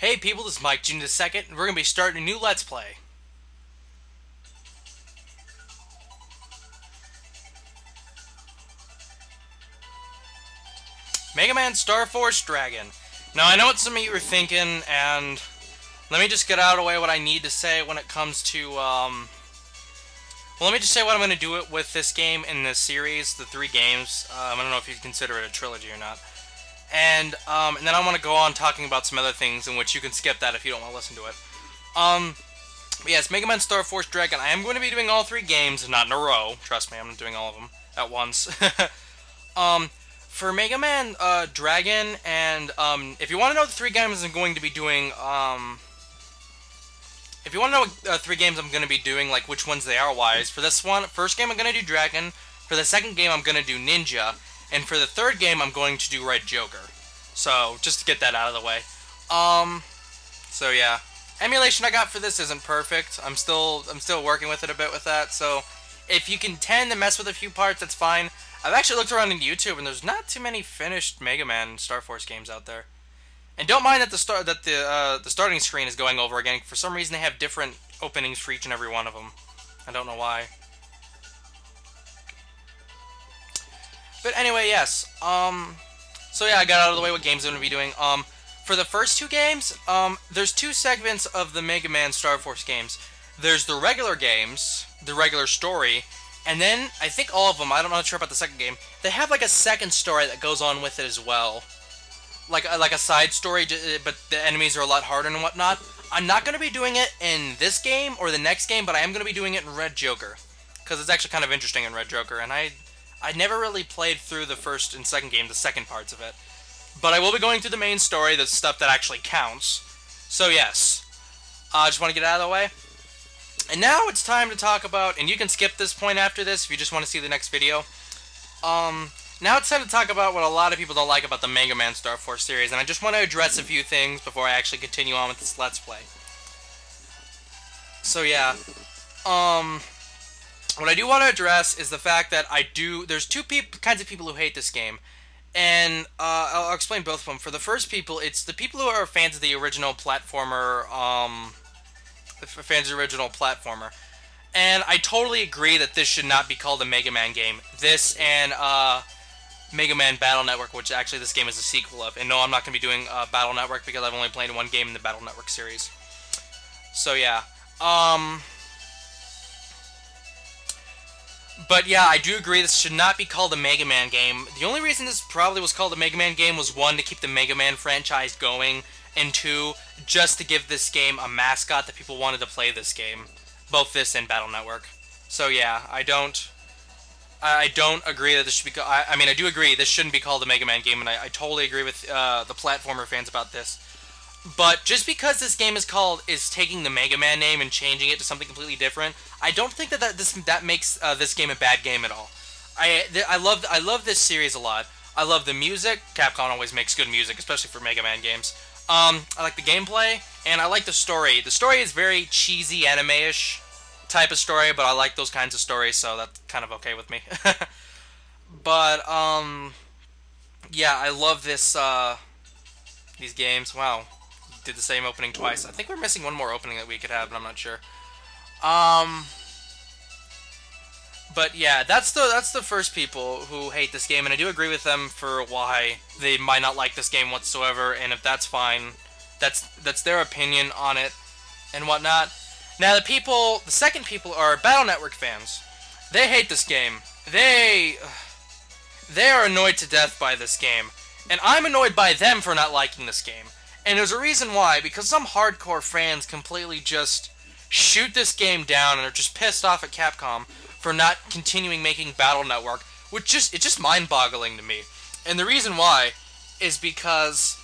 Hey people, this is Mike Jr. II, and we're going to be starting a new Let's Play. Megaman Starforce Dragon. Now I know what some of you are thinking, and let me just get out of the way what I need to say when it comes to, well, let me just say what I'm going to do with this game in this series, the 3 games. I don't know if you consider it a trilogy or not. And then I want to go on talking about some other things in which you can skip that if you don't want to listen to it. But yes, Megaman Starforce Dragon. I am going to be doing all 3 games, not in a row. Trust me, I'm not doing all of them at once. For Mega Man Dragon, and if you want to know the 3 games I'm going to be doing, if you want to know what 3 games I'm going to be doing, like which ones they are wise, for this one, first game I'm going to do Dragon, for the second game I'm going to do Ninja, and for the third game I'm going to do Red Joker. So, just to get that out of the way. So yeah. Emulation I got for this isn't perfect. I'm still working with it a bit with that, so if you can tend to mess with a few parts, that's fine. I've actually looked around in YouTube, and there's not too many finished Mega Man Starforce games out there. And don't mind that the starting screen is going over again. For some reason, they have different openings for each and every one of them. I don't know why. But anyway, yes. So yeah, I got out of the way what games I'm going to be doing. For the first 2 games, there's 2 segments of the Mega Man Starforce games. There's the regular games, the regular story, and then, I think all of them, I'm not sure about the second game, they have like a second story that goes on with it as well. Like a side story, but the enemies are a lot harder and whatnot. I'm not going to be doing it in this game or the next game, but I am going to be doing it in Red Joker. Because it's actually kind of interesting in Red Joker, and I never really played through the first and second game, the second parts of it. But I will be going through the main story, the stuff that actually counts. So yes, I just want to get out of the way. And now it's time to talk about, and you can skip this point after this if you just want to see the next video. Now it's time to talk about what a lot of people don't like about the Mega Man Starforce series, and I just want to address a few things before I actually continue on with this Let's Play. So yeah, what I do want to address is the fact that there's 2 kinds of people who hate this game. And I'll explain both of them. For the first people, it's the people who are fans of the original platformer, And I totally agree that this should not be called a Mega Man game. This and Mega Man Battle Network, which actually this game is a sequel of. And no, I'm not going to be doing Battle Network because I've only played 1 game in the Battle Network series. So yeah. But yeah, I do agree this should not be called a Mega Man game. The only reason this probably was called a Mega Man game was 1, to keep the Mega Man franchise going, and 2, just to give this game a mascot that people wanted to play this game. Both this and Battle Network. So yeah, I don't agree that this should be I mean, I do agree this shouldn't be called a Mega Man game, and I totally agree with the platformer fans about this. But just because this game is taking the Mega Man name and changing it to something completely different, I don't think that makes this game a bad game at all. I love this series a lot. I love the music. Capcom always makes good music, especially for Mega Man games. I like the gameplay, and I like the story. The story is very cheesy, anime-ish type of story, but I like those kinds of stories, so that's kind of okay with me. But yeah, I love these games. Wow. Did the same opening twice. I think we're missing one more opening that we could have, but I'm not sure. But yeah, that's the first people who hate this game, and I do agree with them for why they might not like this game whatsoever. And if that's fine, that's their opinion on it and whatnot. Now the second people are Battle Network fans. They hate this game. They are annoyed to death by this game, and I'm annoyed by them for not liking this game. And there's a reason why, because some hardcore fans completely just shoot this game down and are just pissed off at Capcom for not continuing making Battle Network, it's just mind-boggling to me. And the reason why is because,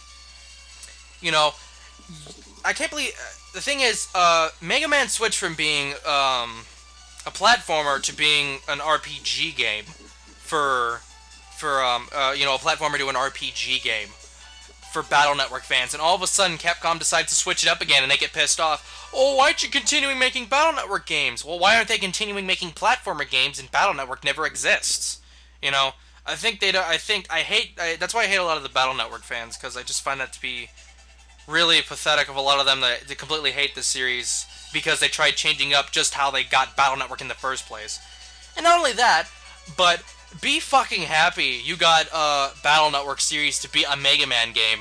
you know, I can't believe, the thing is, Mega Man switched from being a platformer to being an RPG game you know, a platformer to an RPG game for Battle Network fans, and all of a sudden Capcom decides to switch it up again, and they get pissed off. Oh, why aren't you continuing making Battle Network games? Well, why aren't they continuing making platformer games, and Battle Network never exists? You know, I think they don't. That's why I hate a lot of the Battle Network fans, because I just find that to be really pathetic of a lot of them that completely hate this series because they tried changing up just how they got Battle Network in the first place. And not only that, but be fucking happy you got a Battle Network series to be a Mega Man game.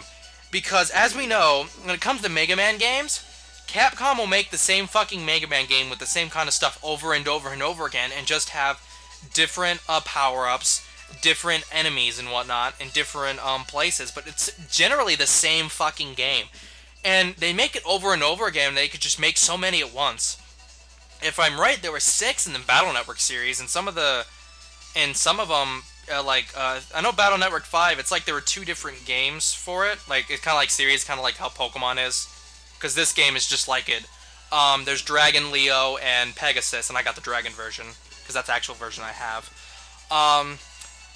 Because, as we know, when it comes to Mega Man games, Capcom will make the same fucking Mega Man game with the same kind of stuff over and over and over again, and just have different power-ups, different enemies and whatnot, in different places, but it's generally the same fucking game. And they make it over and over again, and they could just make so many at once. If I'm right, there were 6 in the Battle Network series, and some of them, I know Battle Network 5, it's like there were 2 different games for it. Like, it's kind of like series, kind of like how Pokemon is. Because this game is just like it. There's Dragon, Leo, and Pegasus, and I got the Dragon version, because that's the actual version I have.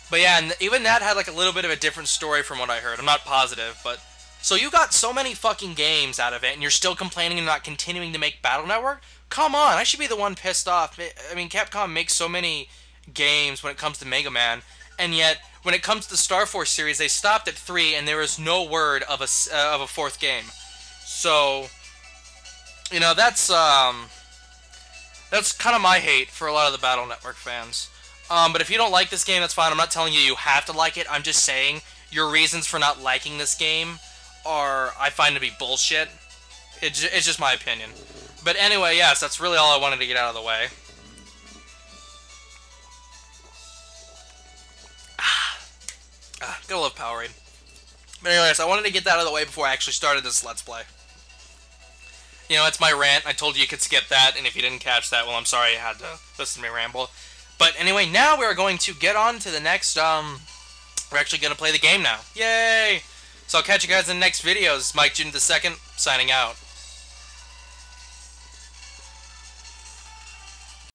But yeah, and even that had like a little bit of a different story from what I heard. I'm not positive, but... So you got so many fucking games out of it, and you're still complaining and not continuing to make Battle Network? Come on, I should be the one pissed off. I mean, Capcom makes so many games when it comes to Mega Man, and yet, when it comes to the Starforce series, they stopped at 3, and there is no word of a 4th game. So, you know, that's kind of my hate for a lot of the Battle Network fans. But if you don't like this game, that's fine. I'm not telling you you have to like it. I'm just saying your reasons for not liking this game I find to be bullshit. It's just my opinion. But anyway, yes, that's really all I wanted to get out of the way. Gotta love Powerade. But anyways, I wanted to get that out of the way before I actually started this Let's Play. You know, it's my rant. I told you could skip that, and if you didn't catch that, well, I'm sorry you had to listen to me ramble. But anyway, now we're going to get on to the next, we're actually going to play the game now. Yay! So I'll catch you guys in the next video. This is Mike Jr. II, signing out.